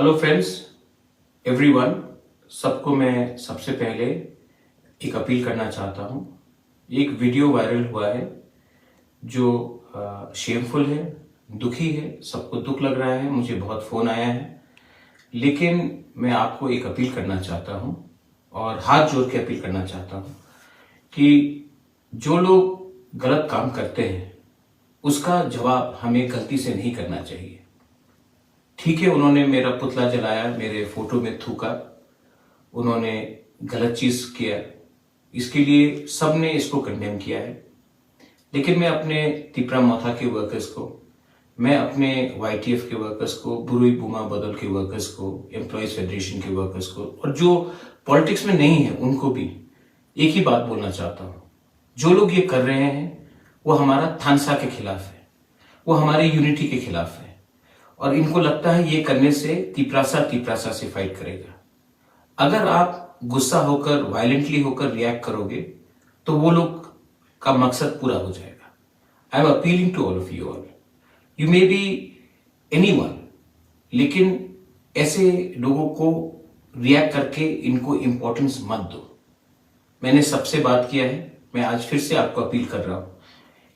Hello friends, everyone. सबको मैं सबसे पहले एक अपील करना चाहता हूँ। एक वीडियो वायरल हुआ है जो शेमफुल है, दुखी है, सबको दुख लग रहा है, मुझे बहुत फ़ोन आया है। लेकिन मैं आपको एक अपील करना चाहता हूँ और हाथ जोड़ के अपील करना चाहता हूँ कि जो लोग गलत काम करते हैं उसका जवाब हमें गलती से नहीं करना चाहिए। ठीक है, उन्होंने मेरा पुतला जलाया, मेरे फोटो में थूका, उन्होंने गलत चीज किया, इसके लिए सबने इसको कंडेम किया है। लेकिन मैं अपने तिपरा मोथा के वर्कर्स को, मैं अपने YTF के वर्कर्स को, बुरुई बुमा बदल के वर्कर्स को, एम्प्लॉयज फेडरेशन के वर्कर्स को और जो पॉलिटिक्स में नहीं है उनको भी एक ही बात बोलना चाहता हूं। जो लोग ये कर रहे हैं वो हमारा थानसा के खिलाफ है, वो हमारे यूनिटी के खिलाफ है और इनको लगता है ये करने से तिपरासा से फाइट करेगा। अगर आप गुस्सा होकर, वायलेंटली होकर रिएक्ट करोगे तो वो लोग का मकसद पूरा हो जाएगा। I am appealing to all of you all, you may be anyone, लेकिन ऐसे लोगों को रिएक्ट करके इनको इंपॉर्टेंस मत दो। मैंने सबसे बात किया है, मैं आज फिर से आपको अपील कर रहा हूं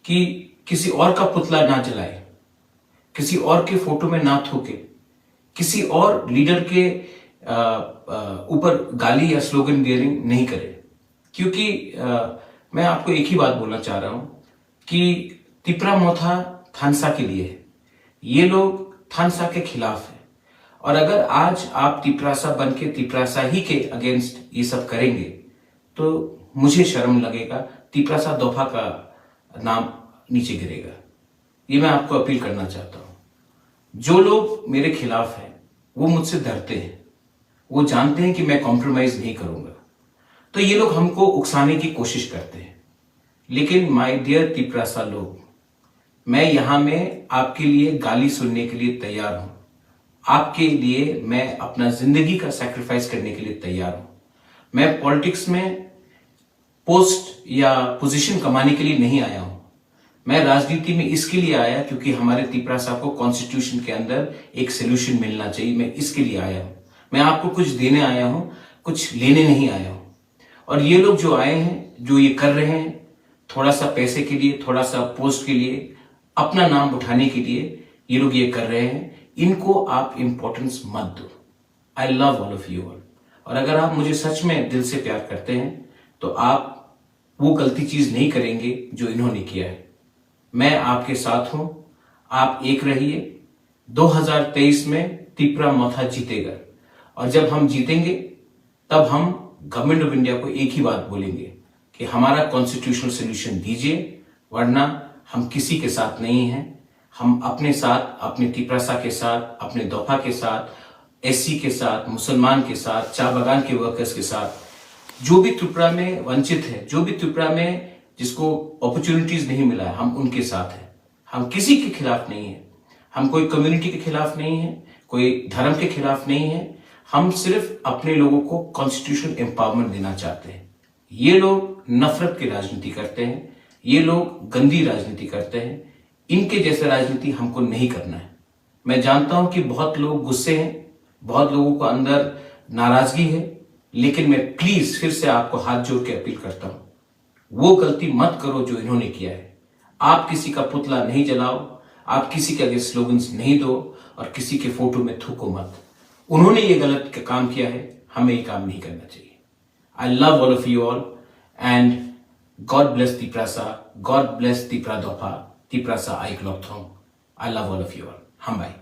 कि किसी और का पुतला ना जलाए, किसी और के फोटो में ना थूके, किसी और लीडर के ऊपर गाली या स्लोगन बियरिंग नहीं करे। क्योंकि मैं आपको एक ही बात बोलना चाह रहा हूं कि तिपरा मोथा थानसा के लिए है, ये लोग थानसा के खिलाफ है। और अगर आज आप तिपरासा बन के तिपरासा ही के अगेंस्ट ये सब करेंगे तो मुझे शर्म लगेगा, तिपरासा दोफा का नाम नीचे गिरेगा। ये मैं आपको अपील करना चाहता हूं। जो लोग मेरे खिलाफ हैं वो मुझसे डरते हैं, वो जानते हैं कि मैं कॉम्प्रोमाइज नहीं करूंगा, तो ये लोग हमको उकसाने की कोशिश करते हैं। लेकिन माय डियर तिपरासा लोग, मैं यहां में आपके लिए गाली सुनने के लिए तैयार हूं। आपके लिए मैं अपना जिंदगी का सैक्रिफाइस करने के लिए तैयार हूं। मैं पॉलिटिक्स में पोस्ट या पोजीशन कमाने के लिए नहीं आया हूं। मैं राजनीति में इसके लिए आया क्योंकि हमारे तिपरासा को कॉन्स्टिट्यूशन के अंदर एक सोल्यूशन मिलना चाहिए। मैं इसके लिए आया हूं। मैं आपको कुछ देने आया हूं, कुछ लेने नहीं आया हूं। और ये लोग जो आए हैं, जो ये कर रहे हैं, थोड़ा सा पैसे के लिए, थोड़ा सा पोस्ट के लिए, अपना नाम उठाने के लिए ये लोग ये कर रहे हैं, इनको आप इंपॉर्टेंस मत दो। आई love all of you all. और अगर आप मुझे सच में दिल से प्यार करते हैं तो आप वो गलती चीज नहीं करेंगे जो इन्होंने किया है। मैं आपके साथ हूं, आप एक रहिए। 2023 में तिपरा मोथा जीतेगा और जब हम जीतेंगे तब हम गवर्नमेंट ऑफ इंडिया को एक ही बात बोलेंगे कि हमारा कॉन्स्टिट्यूशनल सोल्यूशन दीजिए, वरना हम किसी के साथ नहीं हैं। हम अपने साथ, अपने तिपरासा के साथ, अपने दोफा के साथ, SC के साथ, मुसलमान के साथ, चाय बागान के वर्कर्स के साथ, जो भी त्रिपुरा में वंचित है, जो भी त्रिपुरा में जिसको अपॉर्चुनिटीज नहीं मिला है, हम उनके साथ हैं। हम किसी के खिलाफ नहीं है, हम कोई कम्युनिटी के खिलाफ नहीं है, कोई धर्म के खिलाफ नहीं है। हम सिर्फ अपने लोगों को कॉन्स्टिट्यूशनल एम्पावरमेंट देना चाहते हैं। ये लोग नफरत की राजनीति करते हैं, ये लोग गंदी राजनीति करते हैं। इनके जैसे राजनीति हमको नहीं करना है। मैं जानता हूं कि बहुत लोग गुस्से हैं, बहुत लोगों को अंदर नाराजगी है, लेकिन मैं प्लीज फिर से आपको हाथ जोड़ के अपील करता हूं, वो गलती मत करो जो इन्होंने किया है। आप किसी का पुतला नहीं जलाओ, आप किसी के आगे स्लोगन्स नहीं दो और किसी के फोटो में थूको मत। उन्होंने ये गलत काम किया है, हमें ये काम नहीं करना चाहिए। I love all of you all and God bless Tiprasa, God bless Tipra Dofa, Tiprasa आई क्लॉक थोंग। I love all of you all. हम बाय।